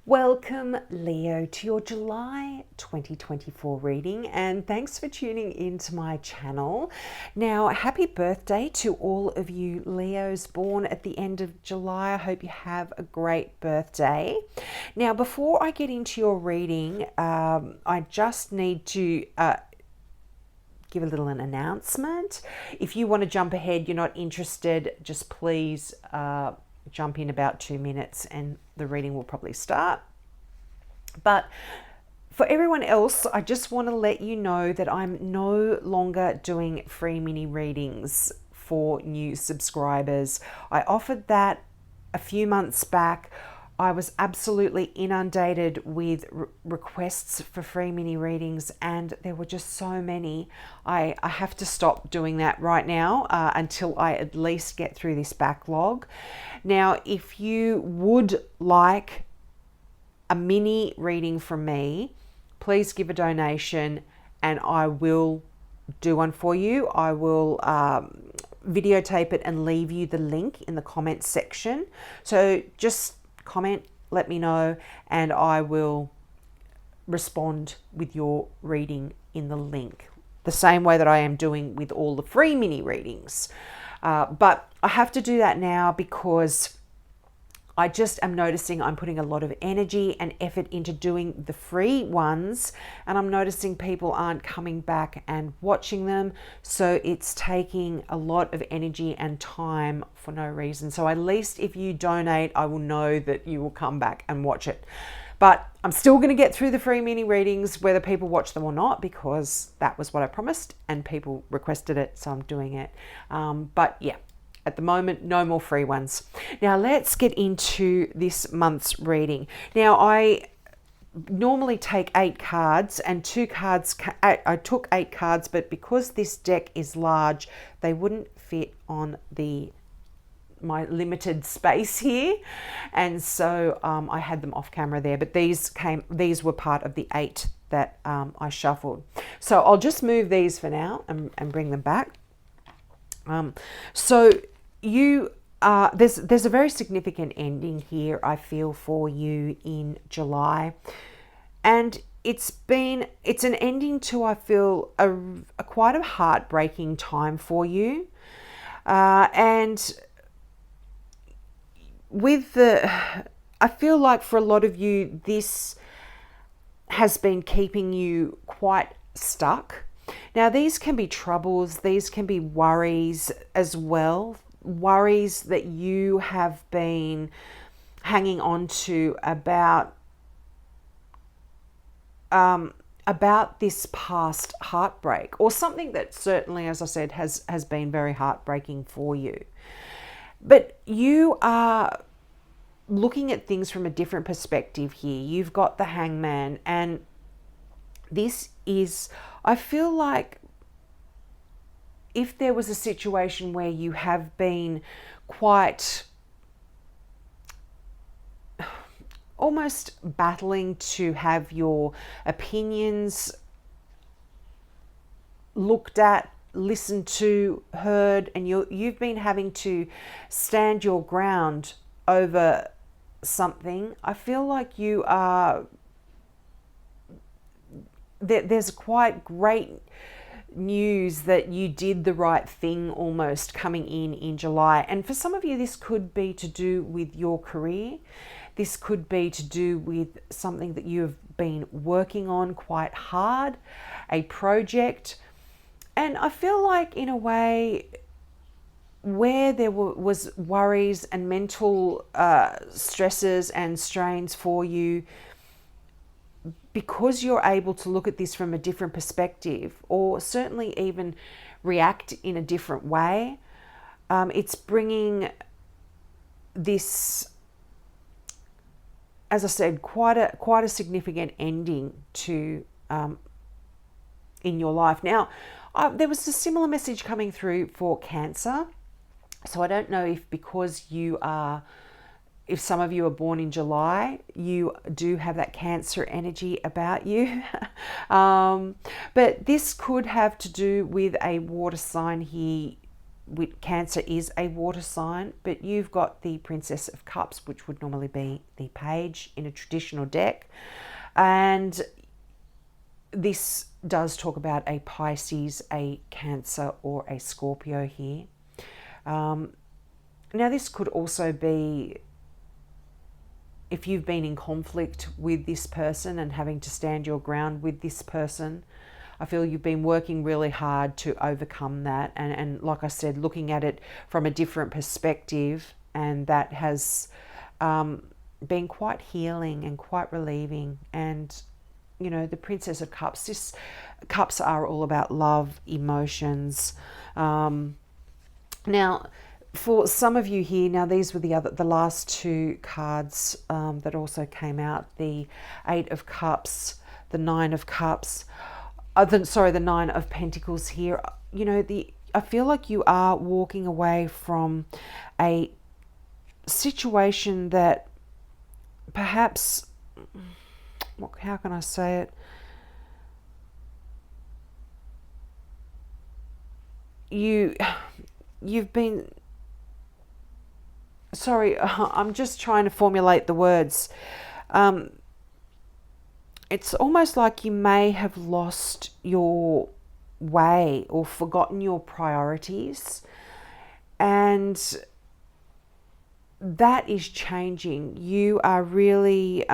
Welcome, Leo, to your July 2024 reading, and thanks for tuning into my channel. Now, happy birthday to all of you Leos born at the end of July. I hope you have a great birthday. Now, before I get into your reading, I just need to give a little an announcement. If you want to jump ahead, you're not interested, just please jump in about 2 minutes and the reading will probably start. But for everyone else, I just want to let you know that I'm no longer doing free mini readings for new subscribers. I offered that a few months back. I was absolutely inundated with requests for free mini readings, and there were just so many. I have to stop doing that right now until I at least get through this backlog. Now, if you would like a mini reading from me, please give a donation and I will do one for you. I will videotape it and leave you the link in the comments section. So just comment, let me know, and I will respond with your reading in the link, the same way that I am doing with all the free mini readings. But I have to do that now because I just am noticing I'm putting a lot of energy and effort into doing the free ones, and I'm noticing people aren't coming back and watching them. So it's taking a lot of energy and time for no reason. So at least if you donate, I will know that you will come back and watch it. But I'm still going to get through the free mini readings, whether people watch them or not, because that was what I promised and people requested it. So I'm doing it. But yeah. At the moment, no more free ones. Now let's get into this month's reading. Now I normally take 8 cards, and 2 cards, I took 8 cards, but because this deck is large, they wouldn't fit on my limited space here, and so I had them off camera there, but these were part of the 8 that I shuffled. So I'll just move these for now and bring them back. So there's a very significant ending here, I feel, for you in July, and it's an ending to, I feel, a quite a heartbreaking time for you, and I feel like for a lot of you this has been keeping you quite stuck. Now these can be troubles, these can be worries as well, worries that you have been hanging on to about this past heartbreak, or something that certainly, as I said, has been very heartbreaking for you. But you are looking at things from a different perspective here. You've got the Hangman, and this is, I feel like, if there was a situation where you have been quite almost battling to have your opinions looked at, listened to, heard, and you've been having to stand your ground over something, I feel like you are, there's quite great news that you did the right thing almost coming in July. And for some of you, this could be to do with your career. This could be to do with something that you have been working on quite hard, a project. And I feel like, in a way, where there was worries and mental stresses and strains for you, because you're able to look at this from a different perspective, or certainly even react in a different way, it's bringing this, as I said, quite a significant ending to in your life. Now, there was a similar message coming through for Cancer. So I don't know if, because if some of you are born in July, you do have that Cancer energy about you. But this could have to do with a water sign here Cancer is a water sign, but you've got the Princess of Cups, which would normally be the page in a traditional deck. And this does talk about a Pisces, a Cancer, or a Scorpio here. Now, this could also be if you've been in conflict with this person and having to stand your ground with this person. I feel you've been working really hard to overcome that. And like I said, looking at it from a different perspective, and that has been quite healing and quite relieving. And, you know, the Princess of Cups, cups are all about love, emotions. Now, for some of you here, now these were the last two cards that also came out, the Eight of Cups, the Nine of Cups, the Nine of Pentacles here. You know, I feel like you are walking away from a situation that perhaps, how can I say it? You've been, sorry, I'm just trying to formulate the words. It's almost like you may have lost your way or forgotten your priorities, and that is changing. You are really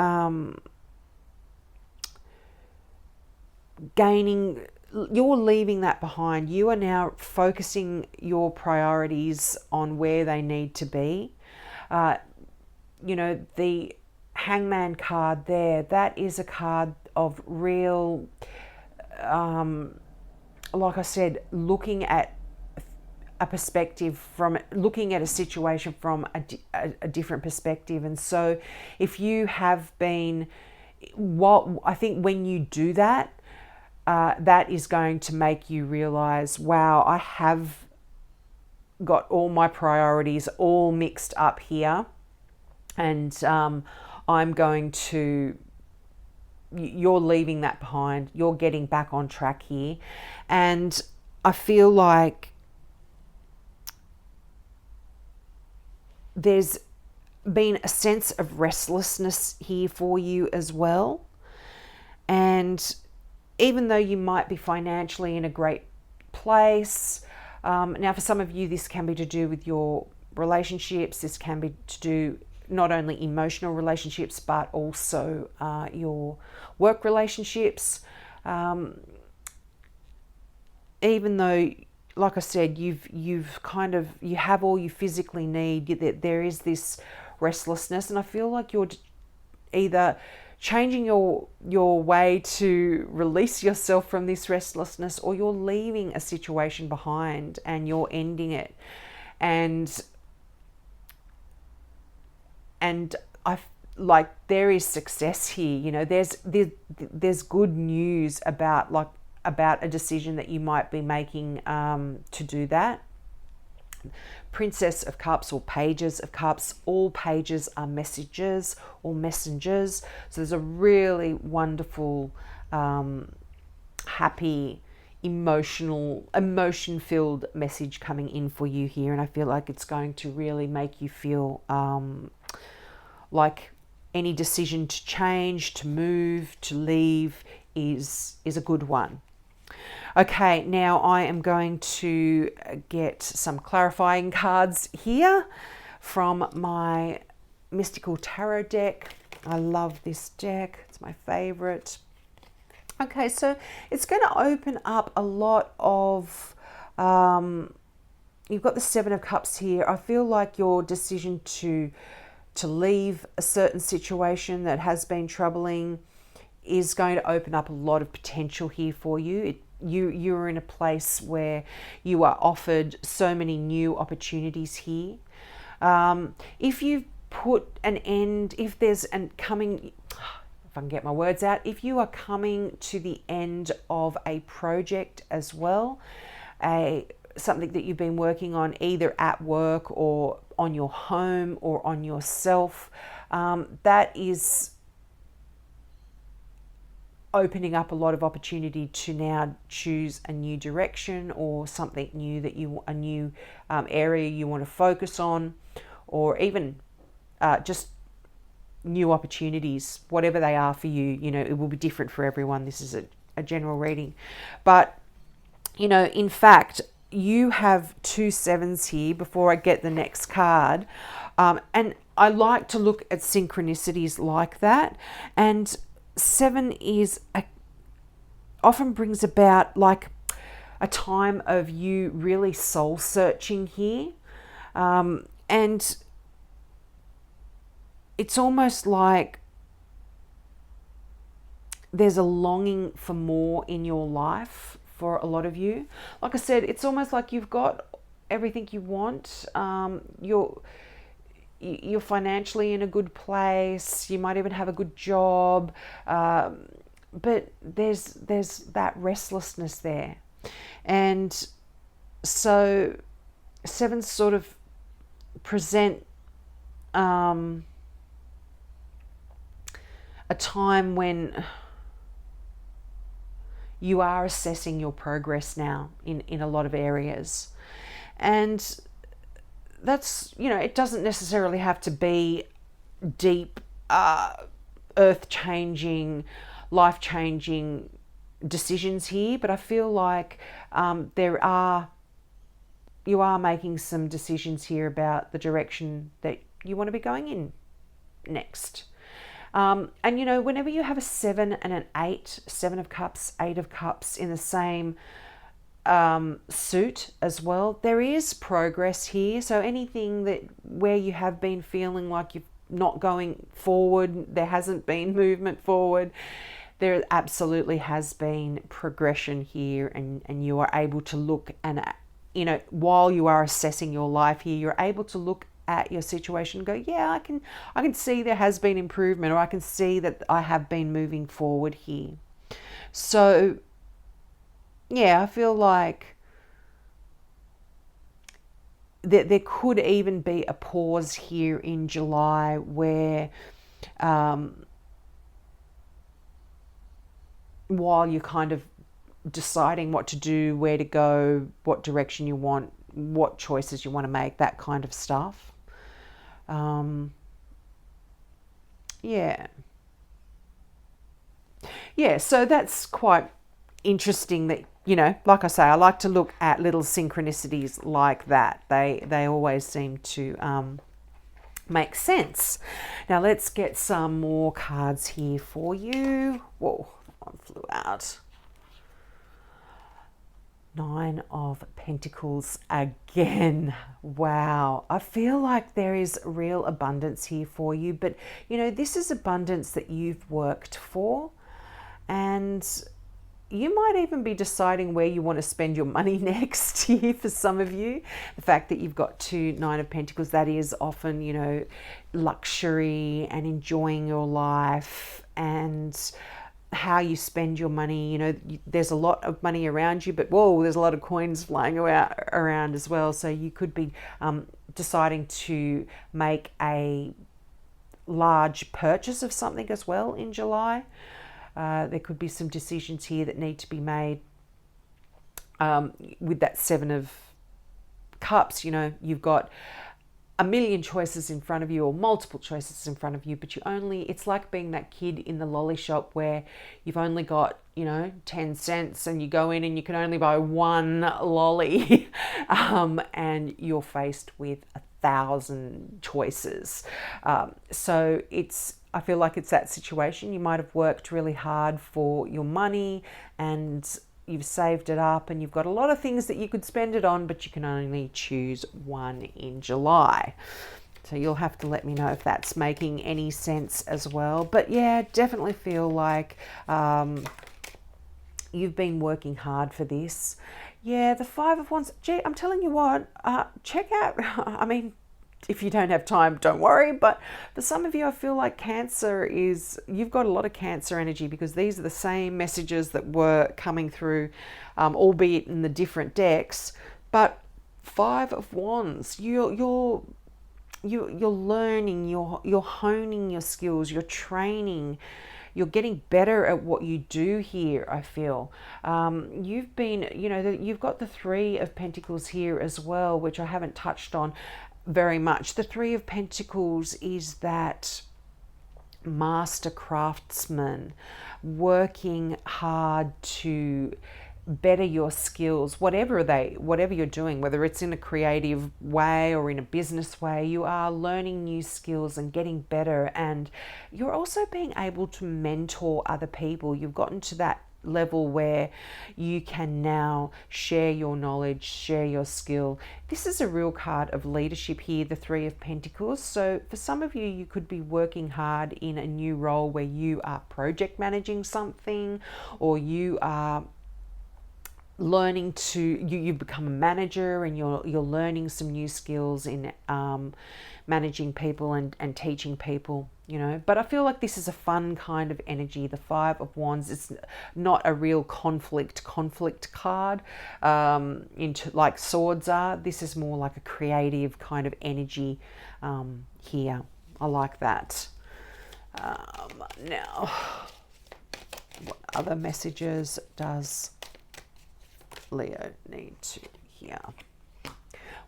you're leaving that behind. You are now focusing your priorities on where they need to be. You know, the Hangman card there, that is a card of real, like I said, looking at a perspective looking at a situation from a different perspective. And so if you have been, I think when you do that, that is going to make you realize, wow, I have got all my priorities all mixed up here. And I'm going to, you're leaving that behind. You're getting back on track here. And I feel like there's been a sense of restlessness here for you as well. And even though you might be financially in a great place, now for some of you, this can be to do with your relationships. This can be to do not only emotional relationships, but also your work relationships. Even though, like I said, you have all you physically need, there is this restlessness, and I feel like you're either changing your way to release yourself from this restlessness, or you're leaving a situation behind and you're ending it. And I like there is success here. You know, there's good news about a decision that you might be making to do that. Princess of Cups or Pages of Cups, all pages are messages or messengers. So there's a really wonderful, happy, emotion-filled message coming in for you here. And I feel like it's going to really make you feel like any decision to change, to move, to leave is a good one. Okay, now I am going to get some clarifying cards here from my Mystical Tarot deck. I love this deck. It's my favorite. Okay, so it's going to open up a lot of, you've got the Seven of Cups here. I feel like your decision to leave a certain situation that has been troubling is going to open up a lot of potential here for you. You're in a place where you are offered so many new opportunities here. If you put an end, if there's an coming, if I can get my words out, if you are coming to the end of a project as well, something that you've been working on either at work or on your home or on yourself, that is opening up a lot of opportunity to now choose a new direction or something new that a new area you want to focus on, or even just new opportunities, whatever they are for you. It will be different for everyone. This is a general reading. But, in fact, you have 2 sevens here before I get the next card. And I like to look at synchronicities like that. And 7 often brings about like a time of you really soul searching here. And it's almost like there's a longing for more in your life for a lot of you. Like I said, it's almost like you've got everything you want. You're financially in a good place. You might even have a good job, but there's that restlessness there, and so 7s sort of present a time when you are assessing your progress now in a lot of areas. And that's, it doesn't necessarily have to be deep, earth-changing, life-changing decisions here, but I feel like you are making some decisions here about the direction that you want to be going in next. And whenever you have a 7 and an 8, 7 of Cups, 8 of Cups in the same suit as well, there is progress here. So anything where you have been feeling like you're not going forward, there hasn't been movement forward, there absolutely has been progression here, and you are able to look and, while you are assessing your life here, you're able to look at your situation and go, yeah, I can see there has been improvement, or I can see that I have been moving forward here. So yeah, I feel like there could even be a pause here in July where while you're kind of deciding what to do, where to go, what direction you want, what choices you want to make, that kind of stuff. Yeah, so that's quite interesting that, like I say, I like to look at little synchronicities like that. They always seem to make sense. Now let's get some more cards here for you. Whoa, that one flew out. 9 of Pentacles again. Wow. I feel like there is real abundance here for you, but this is abundance that you've worked for, and you might even be deciding where you want to spend your money next year for some of you. The fact that you've got 2 9 of Pentacles, that is often, luxury and enjoying your life and how you spend your money. There's a lot of money around you, but whoa, there's a lot of coins flying around as well. So you could be deciding to make a large purchase of something as well in July. There could be some decisions here that need to be made with that 7 of Cups. You've got a million choices in front of you, or multiple choices in front of you, but it's like being that kid in the lolly shop where you've only got 10 cents and you go in and you can only buy one lolly and you're faced with 1,000 choices. So I feel like it's that situation. You might have worked really hard for your money and you've saved it up and you've got a lot of things that you could spend it on, but you can only choose one in July. So you'll have to let me know if that's making any sense as well. But yeah, definitely feel like you've been working hard for this. Yeah, the 5 of Wands. Gee, I'm telling you what, check out, if you don't have time, don't worry. But for some of you, I feel like you've got a lot of Cancer energy, because these are the same messages that were coming through, albeit in the different decks. But 5 of Wands, you're you're learning, you're honing your skills, you're training, you're getting better at what you do here. I feel you've been, you've got the Three of Pentacles here as well, which I haven't touched on very much. The Three of Pentacles is that master craftsman working hard to better your skills, whatever you're doing, whether it's in a creative way or in a business way. You are learning new skills and getting better, and you're also being able to mentor other people. You've gotten to that level where you can now share your knowledge, share your skill. This is a real card of leadership here, the Three of Pentacles. So for some of you, you could be working hard in a new role where you are project managing something, or you are learning to you become a manager, and you're learning some new skills in managing people and teaching people, but I feel like this is a fun kind of energy. The Five of Wands is not a real conflict card into like swords are. This is more like a creative kind of energy here. I like that. Now, what other messages does Leo need to hear?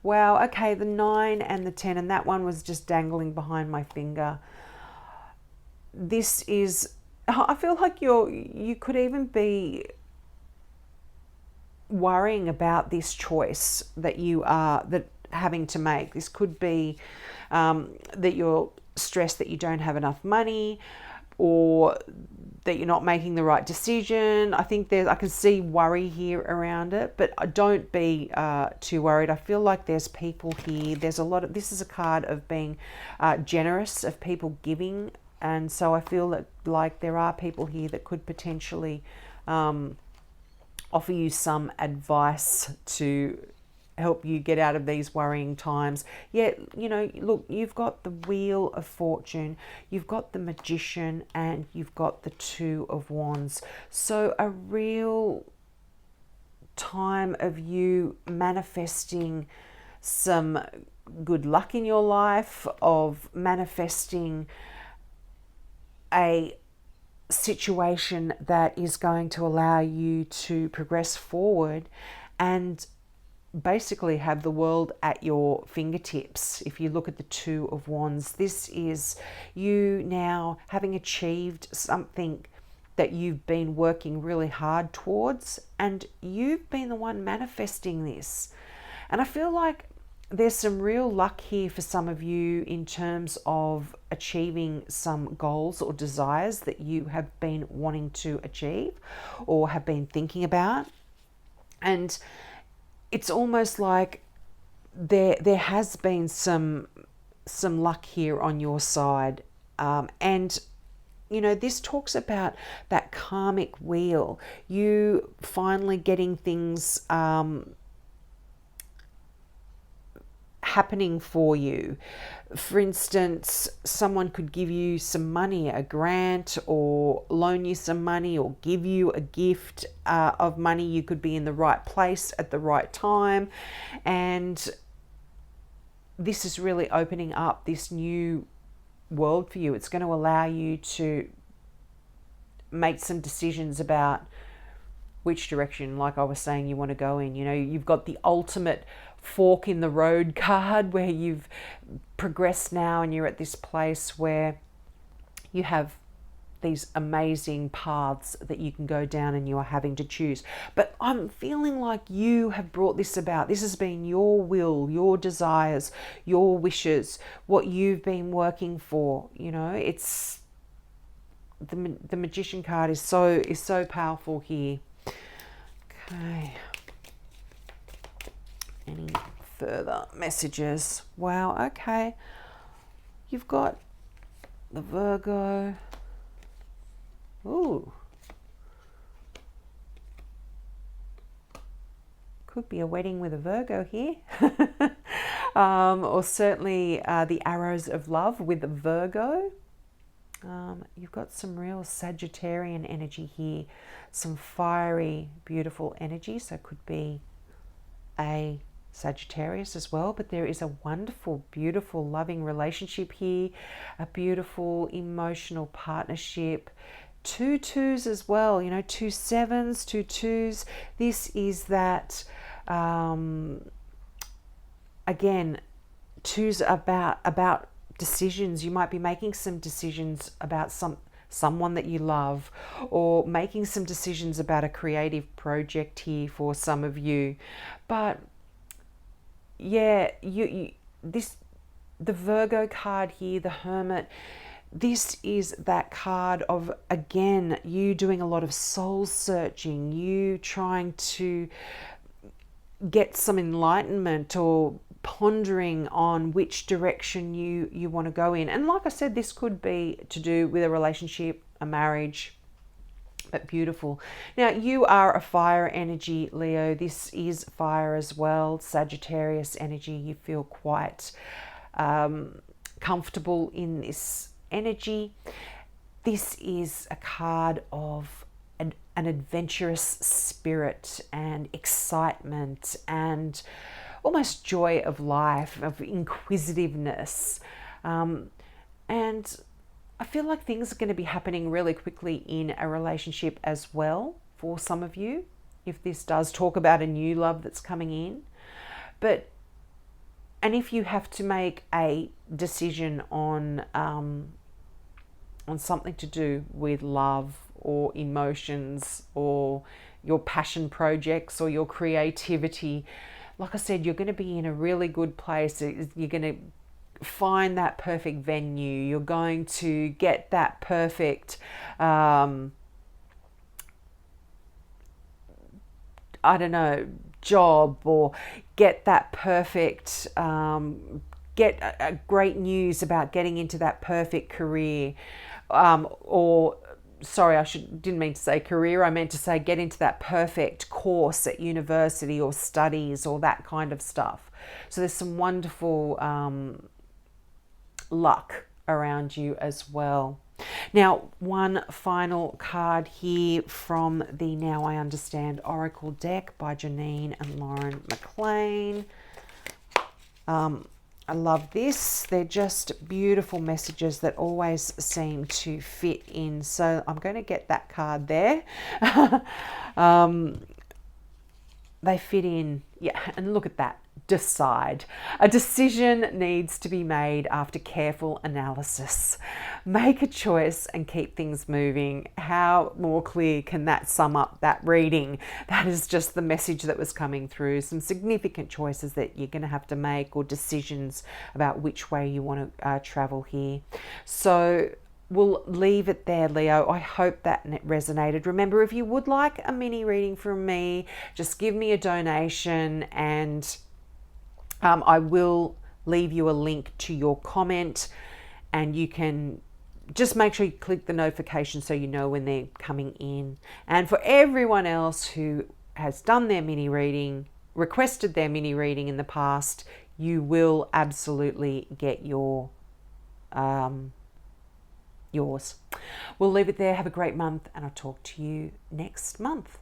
Wow, okay, the 9 and the 10, and that one was just dangling behind my finger. This is, I feel like you could even be worrying about this choice that you are having to make. This could be that you're stressed that you don't have enough money, or that you're not making the right decision. I think I can see worry here around it, but don't be too worried. I feel like there's people here. There's a lot of, this is a card of being generous, of people giving. And so I feel that like there are people here that could potentially offer you some advice to help you get out of these worrying times. Yet, look, you've got the Wheel of Fortune, you've got the Magician, and you've got the Two of Wands. So a real time of you manifesting some good luck in your life, of manifesting a situation that is going to allow you to progress forward and basically have the world at your fingertips. If you look at the Two of Wands, this is you now having achieved something that you've been working really hard towards, and you've been the one manifesting this. And I feel like there's some real luck here for some of you in terms of achieving some goals or desires that you have been wanting to achieve or have been thinking about. And it's almost like there has been some luck here on your side. And this talks about that karmic wheel, you finally getting things happening for you. For instance, someone could give you some money, a grant, or loan you some money, or give you a gift of money. You could be in the right place at the right time, and this is really opening up this new world for you. It's going to allow you to make some decisions about which direction, like I was saying, you want to go in. You've got the ultimate fork in the road card, where you've progressed now and you're at this place where you have these amazing paths that you can go down, and you are having to choose. But I'm feeling like you have brought this about. This has been your will, your desires, your wishes, what you've been working for. It's the Magician card is so powerful here. Okay. Any further messages? Wow, okay. You've got the Virgo. Ooh. Could be a wedding with a Virgo here. Or certainly the arrows of love with a Virgo. You've got some real Sagittarian energy here. Some fiery, beautiful energy. So it could be a Sagittarius as well, but there is a wonderful, beautiful, loving relationship here, a beautiful emotional partnership. 2 2s as well, 2 7s, 2 2s. This is that, again, 2s about decisions. You might be making some decisions about someone that you love, or making some decisions about a creative project here for some of you. But yeah, the Virgo card here, the Hermit, this is that card of, again, you doing a lot of soul searching, you trying to get some enlightenment or pondering on which direction you want to go in. And like I said, this could be to do with a relationship, a marriage, but beautiful. Now, you are a fire energy, Leo. This is fire as well, Sagittarius energy. You feel quite comfortable in this energy. This is a card of an adventurous spirit and excitement and almost joy of life, of inquisitiveness. And I feel like things are going to be happening really quickly in a relationship as well for some of you, if this does talk about a new love that's coming in. And if you have to make a decision on something to do with love or emotions or your passion projects or your creativity, like I said, you're going to be in a really good place. You're going to find that perfect venue. You're going to get that perfect, job, or get that perfect, get a great news about getting into that perfect career. Didn't mean to say career. I meant to say get into that perfect course at university or studies or that kind of stuff. So there's some wonderful luck around you as well. Now, one final card here from the Now I Understand Oracle deck by Janine and Lauren McLean. I love this. They're just beautiful messages that always seem to fit in. So I'm going to get that card there. They fit in. Yeah, and look at that. Decide. A decision needs to be made after careful analysis. Make a choice and keep things moving. How more clear can that sum up that reading? That is just the message that was coming through. Some significant choices that you're going to have to make, or decisions about which way you want to travel here. So we'll leave it there, Leo. I hope that resonated. Remember, if you would like a mini reading from me, just give me a donation, and I will leave you a link to your comment, and you can just make sure you click the notification so you know when they're coming in. And for everyone else who has done their mini reading, requested their mini reading in the past, you will absolutely get yours. We'll leave it there. Have a great month, and I'll talk to you next month.